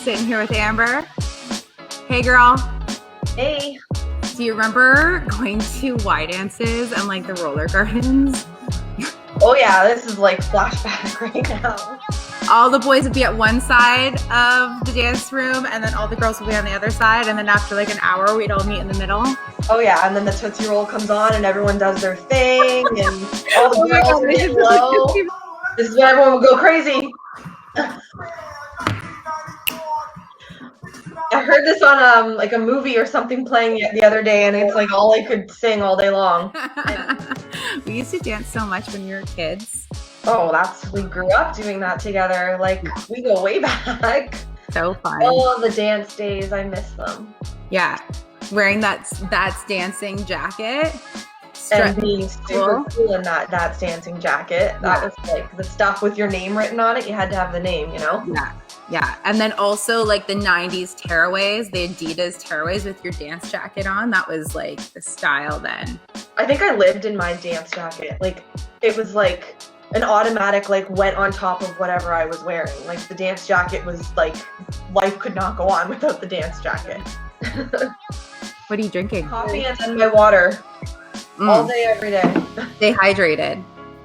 Sitting here with Amber. Hey, girl. Hey. Do you remember going to Y dances and like the roller gardens? Oh yeah, this is like flashback right now. All the boys would be at one side of the dance room and then all the girls would be on the other side. And then after like an hour, we'd all meet in the middle. Oh yeah, and then the Tootsie Roll comes on and everyone does their thing and all the girls are getting low. This is when everyone would go crazy. I heard this on like a movie or something playing the other day, and it's like all I could sing all day long. We used to dance so much when we were kids. Oh, we grew up doing that together. Like we go way back. So fun. Oh, the dance days, I miss them. Yeah, wearing that's dancing jacket. And being super cool in that That's Dancing jacket. That was like the stuff with your name written on it. You had to have the name, you know? Yeah. And then also like the 90s tearaways, the Adidas tearaways with your dance jacket on. That was like the style then. I think I lived in my dance jacket. Like it was like an automatic like went on top of whatever I was wearing. Like the dance jacket was like life could not go on without the dance jacket. What are you drinking? Coffee and then my water. All day, every day. Stay hydrated.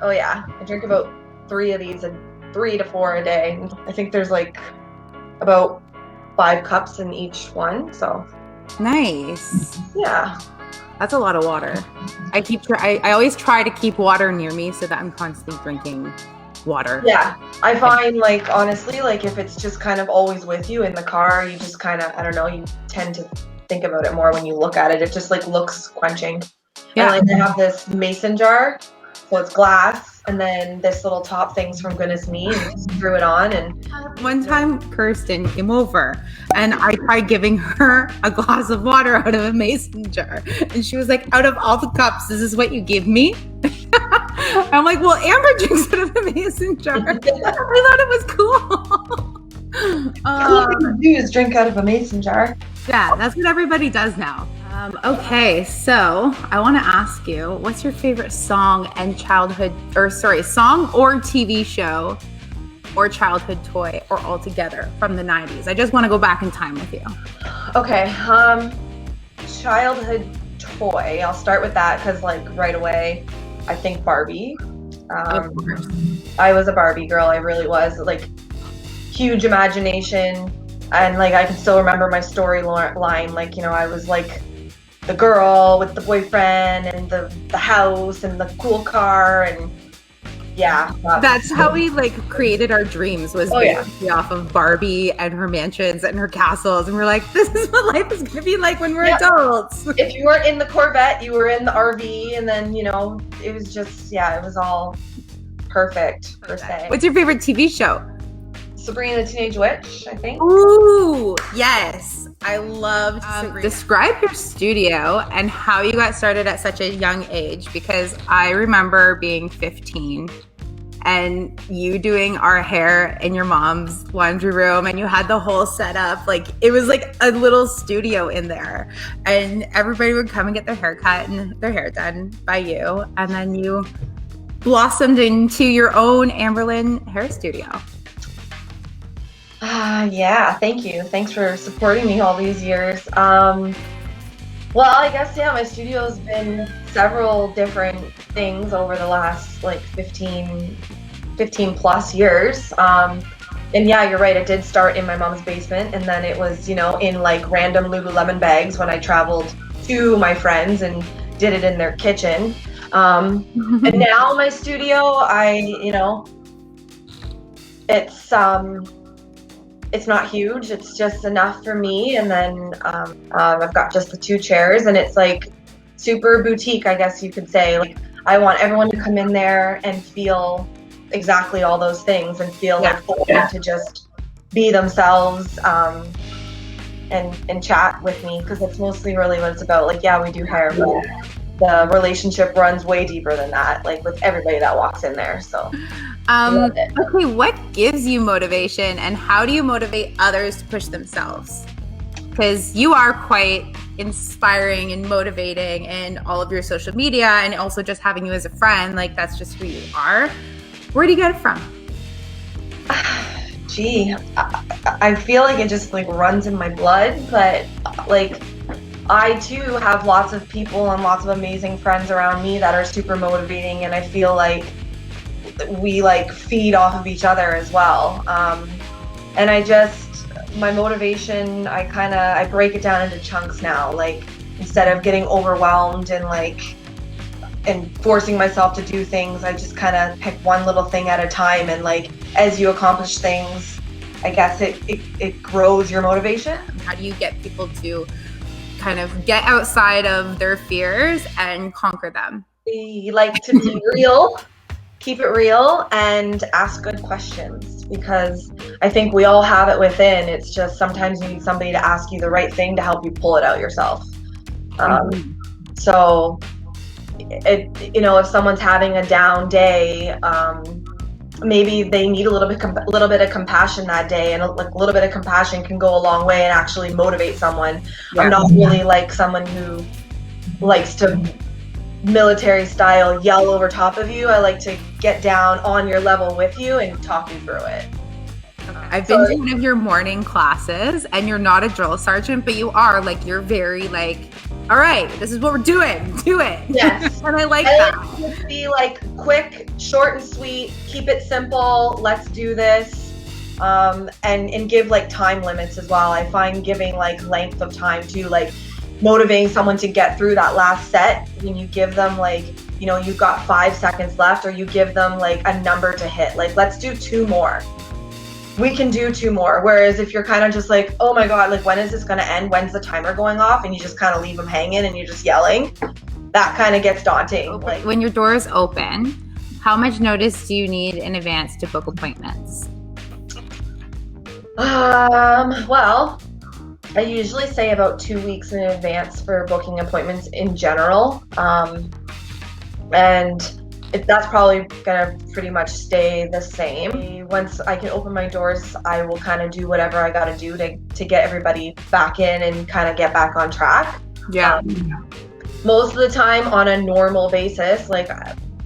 Oh yeah, I drink about 3 of these and 3 to 4 a day. I think there's like about 5 cups in each one. So nice. Yeah, that's a lot of water. I always try to keep water near me so that I'm constantly drinking water. Yeah, I find like honestly, like if it's just kind of always with you in the car, you just kind of I don't know, you tend to think about it more when you look at it. It just like looks quenching. Yeah. And like I have this mason jar, so it's glass, and then this little top thing's from Goodness Me, and screw it on. And one time Kirsten came over and I tried giving her a glass of water out of a mason jar. And she was like, out of all the cups, this is what you give me? I'm like, well, Amber drinks out of the mason jar. I thought it was cool. All you can do is drink out of a mason jar. Yeah, that's what everybody does now. Okay, so I want to ask you, what's your favorite song and song or TV show or childhood toy or all together from the 90s? I just want to go back in time with you. Okay, childhood toy. I'll start with that because like right away, I think Barbie. Of course. I was a Barbie girl. I really was. Like huge imagination. And like I can still remember my storyline. Like, you know, I was like the girl with the boyfriend and the house and the cool car and yeah. That's how we like created our dreams was basically off of Barbie and her mansions and her castles. And we're like, this is what life is going to be like when we're adults. If you weren't in the Corvette, you were in the RV. And then, you know, it was just, it was all perfect per se. What's your favorite TV show? Sabrina the Teenage Witch, I think. Ooh, yes. I loved Sabrina. Describe your studio and how you got started at such a young age, because I remember being 15 and you doing our hair in your mom's laundry room and you had the whole setup. Like it was like a little studio in there and everybody would come and get their hair cut and their hair done by you. And then you blossomed into your own Amberlynn hair studio. Yeah, thank you. Thanks for supporting me all these years. Well, I guess, my studio's been several different things over the last like 15 plus years. And yeah, you're right. It did start in my mom's basement and then it was, in like random Lululemon bags when I traveled to my friends and did it in their kitchen. And now my studio, it's not huge. It's just enough for me. And then I've got just the 2 chairs and it's like super boutique, I guess you could say. Like I want everyone to come in there and feel exactly all those things and feel like they need to just be themselves and chat with me because it's mostly really what it's about. Like, we do hair, but the relationship runs way deeper than that, like with everybody that walks in there. So okay, what gives you motivation and how do you motivate others to push themselves? Because you are quite inspiring and motivating in all of your social media and also just having you as a friend, like that's just who you are. Where do you get it from? Gee, I feel like it just like runs in my blood, but like I too have lots of people and lots of amazing friends around me that are super motivating, and I feel like we like feed off of each other as well. And my motivation, I break it down into chunks now. Like instead of getting overwhelmed and forcing myself to do things, I just kind of pick one little thing at a time, and like as you accomplish things, I guess it grows your motivation. How do you get people to kind of get outside of their fears and conquer them? We like to be real, keep it real, and ask good questions, because I think we all have it within. It's just sometimes you need somebody to ask you the right thing to help you pull it out yourself. So if someone's having a down day, maybe they need a little bit of compassion that day, and a little bit of compassion can go a long way and actually motivate someone. Yeah. I'm not really like someone who likes to military style yell over top of you. I like to get down on your level with you and talk you through it. I've been to one of your morning classes, and you're not a drill sergeant, but you are like, you're very like, all right, this is what we're doing, do it. Yes. And I like that. Like to be like quick, short and sweet, keep it simple, let's do this. And give like time limits as well. I find giving like length of time too, like motivating someone to get through that last set. When you give them like, you've got 5 seconds left, or you give them like a number to hit, like let's do 2 more. We can do 2 more. Whereas if you're kind of just like, oh my God, like when is this going to end? When's the timer going off? And you just kind of leave them hanging and you're just yelling, that kind of gets daunting. Like when your doors open, how much notice do you need in advance to book appointments? Well, I usually say about 2 weeks in advance for booking appointments in general. And that's probably gonna pretty much stay the same. Once I can open my doors, I will kind of do whatever I gotta do to get everybody back in and kind of get back on track. Yeah. Most of the time on a normal basis, like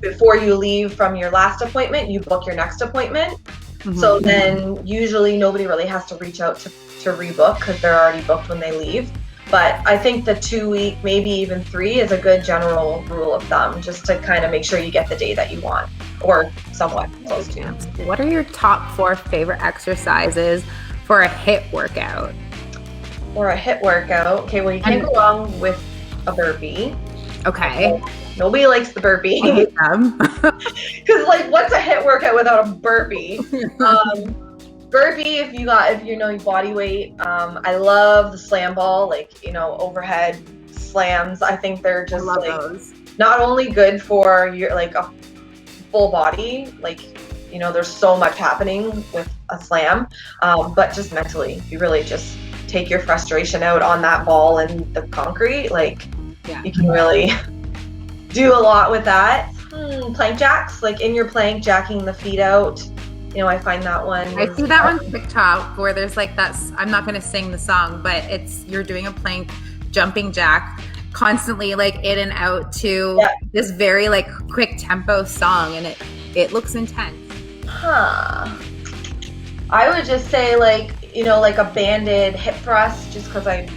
before you leave from your last appointment, you book your next appointment. Mm-hmm. So then usually nobody really has to reach out to rebook, because they're already booked when they leave. But I think the 2 week, maybe even 3, is a good general rule of thumb, just to kind of make sure you get the day that you want, or somewhat close to. What are your top 4 favorite exercises for a HIIT workout? For a HIIT workout, okay, well you can't go wrong with a burpee. Okay. Nobody likes the burpee. Because like, what's a HIIT workout without a burpee? Burpee, if you know your body weight. I love the slam ball, like overhead slams. I think they're just like those. Not only good for your like a full body, like there's so much happening with a slam, but just mentally, you really just take your frustration out on that ball and the concrete. Like you can really do a lot with that. Plank jacks, like in your plank, jacking the feet out. I find that one. I see that on TikTok where there's like I'm not going to sing the song, but you're doing a plank jumping jack constantly, like in and out to this very like quick tempo song, and it looks intense. I would just say like a banded hip thrust, just because I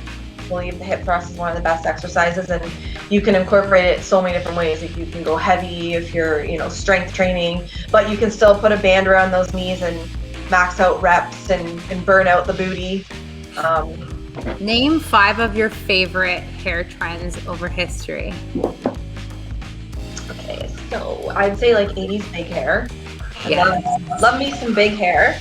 believe the hip thrust is one of the best exercises, and you can incorporate it so many different ways. Like you can go heavy if you're strength training, but you can still put a band around those knees and max out reps and burn out the booty. Name 5 of your favorite hair trends over history. Okay, so I'd say like 80s big hair. Love me some big hair.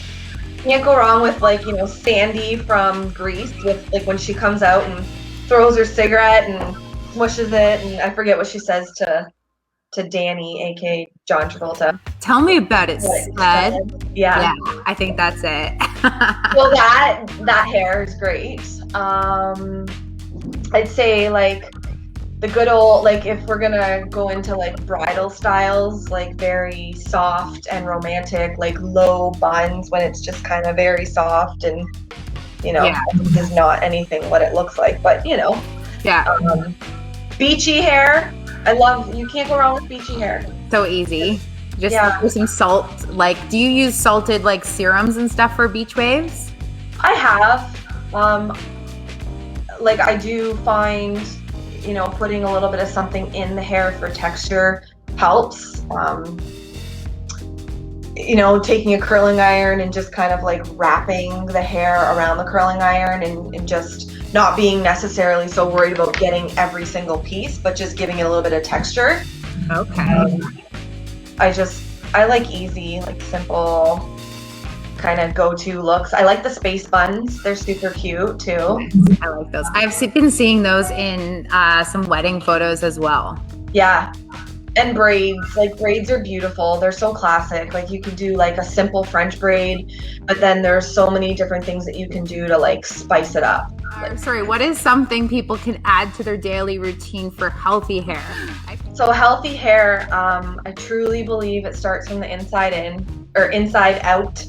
Can't go wrong with like Sandy from Grease, with like when she comes out and throws her cigarette and smushes it, and I forget what she says to Danny, aka John Travolta. Tell me about it, Sled. Yeah, I think that's it. Well, that hair is great. I'd say like the good old, like if we're gonna go into like bridal styles, like very soft and romantic, like low buns when it's just kind of very soft and is not anything what it looks like, but beachy hair. You can't go wrong with beachy hair. So easy. Just for some salt. Like, do you use salted like serums and stuff for beach waves? I have. Like I do find, you know, putting a little bit of something in the hair for texture helps. You know, taking a curling iron and just kind of like wrapping the hair around the curling iron and just not being necessarily so worried about getting every single piece, but just giving it a little bit of texture. Okay. I like easy, like simple kind of go-to looks. I like the space buns. They're super cute too. I like those. I've been seeing those in some wedding photos as well. Yeah. And braids. Like braids are beautiful. They're so classic. Like you could do like a simple French braid, but then there's so many different things that you can do to like spice it up. Sorry, what is something people can add to their daily routine for healthy hair? So healthy hair, I truly believe it starts from the inside in or inside out.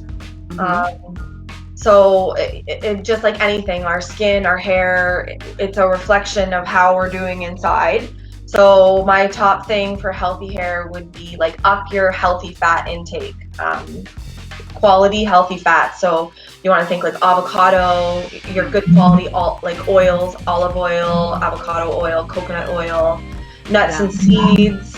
So it just like anything, our skin, our hair, it's a reflection of how we're doing inside. So my top thing for healthy hair would be like up your healthy fat intake, quality healthy fat. So you want to think like avocado, your good quality like oils, olive oil, avocado oil, coconut oil, nuts and seeds,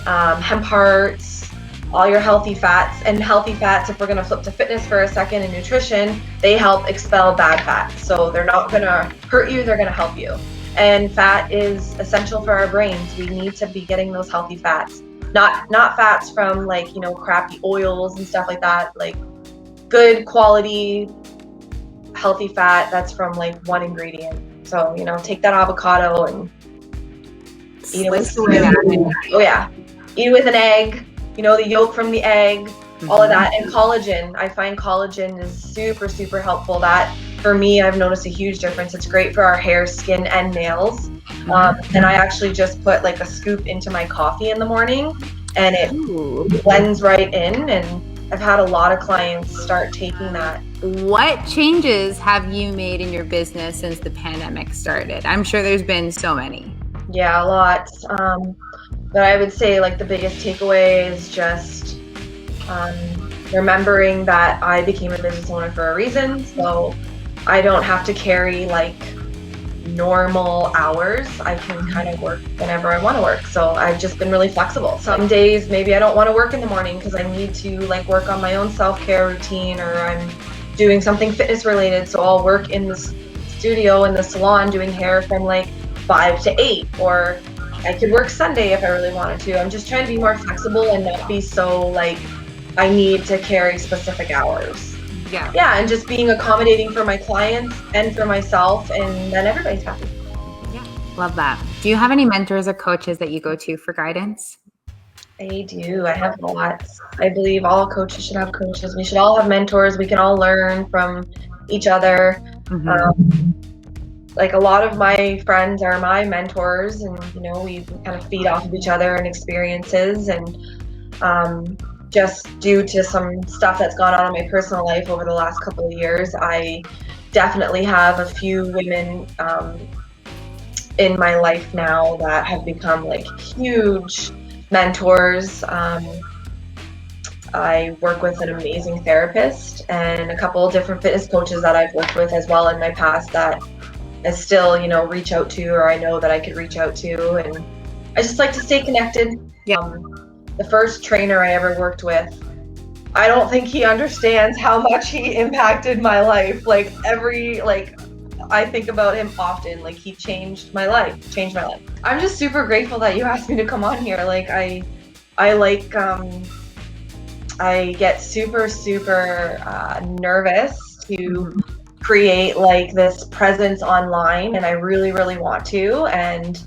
hemp hearts, all your healthy fats. And healthy fats, if we're going to flip to fitness for a second and nutrition, they help expel bad fats. So they're not going to hurt you, they're going to help you. And fat is essential for our brains. We need to be getting those healthy fats. Not fats from like, you know, crappy oils and stuff like that. Like good quality healthy fat that's from like one ingredient. So, you know, take that avocado and eat it with eat it with an egg, you know, the yolk from the egg, all of that. And collagen, I find collagen is super, super helpful. That for me, I've noticed a huge difference. It's great for our hair, skin, and nails. And I actually just put like a scoop into my coffee in the morning and it blends right in. And I've had a lot of clients start taking that. What changes have you made in your business since the pandemic started? I'm sure there's been so many. Yeah, a lot. But I would say like the biggest takeaway is just remembering that I became a business owner for a reason. So I don't have to carry like normal hours. I can kind of work whenever I want to work. So I've just been really flexible. Some days maybe I don't want to work in the morning because I need to like work on my own self-care routine, or I'm doing something fitness related. So I'll work in the studio in the salon doing hair from like 5 to 8, or I could work Sunday if I really wanted to. I'm just trying to be more flexible and not be so like I need to carry specific hours. Yeah, and just being accommodating for my clients and for myself, and then everybody's happy. Yeah, love that. Do you have any mentors or coaches that you go to for guidance? I do. I have lots. I believe all coaches should have coaches. We should all have mentors. We can all learn from each other. Like a lot of my friends are my mentors, and you know, we kind of feed off of each other and experiences. And just due to some stuff that's gone on in my personal life over the last couple of years, I definitely have a few women in my life now that have become like huge mentors. I work with an amazing therapist and a couple of different fitness coaches that I've worked with as well in my past that I still, you know, reach out to, or I know that I could reach out to. And I just like to stay connected. The first trainer I ever worked with, I don't think he understands how much he impacted my life. Like I think about him often. Like he changed my life. I'm just super grateful that you asked me to come on here. Like I get super nervous to create like this presence online, and I really, really want to. And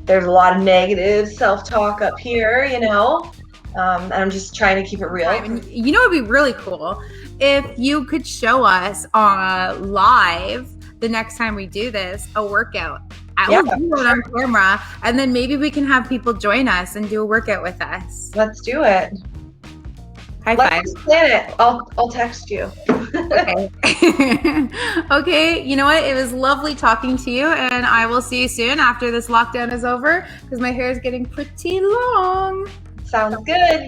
there's a lot of negative self-talk up here, you know, and I'm just trying to keep it real. You know, it'd be really cool if you could show us live the next time we do this, a workout. I will do it on camera, and then maybe we can have people join us and do a workout with us. Let's do it. High five. Let's plan it. I'll text you. Okay. Okay, you know what? It was lovely talking to you, and I will see you soon after this lockdown is over, because my hair is getting pretty long. Sounds good.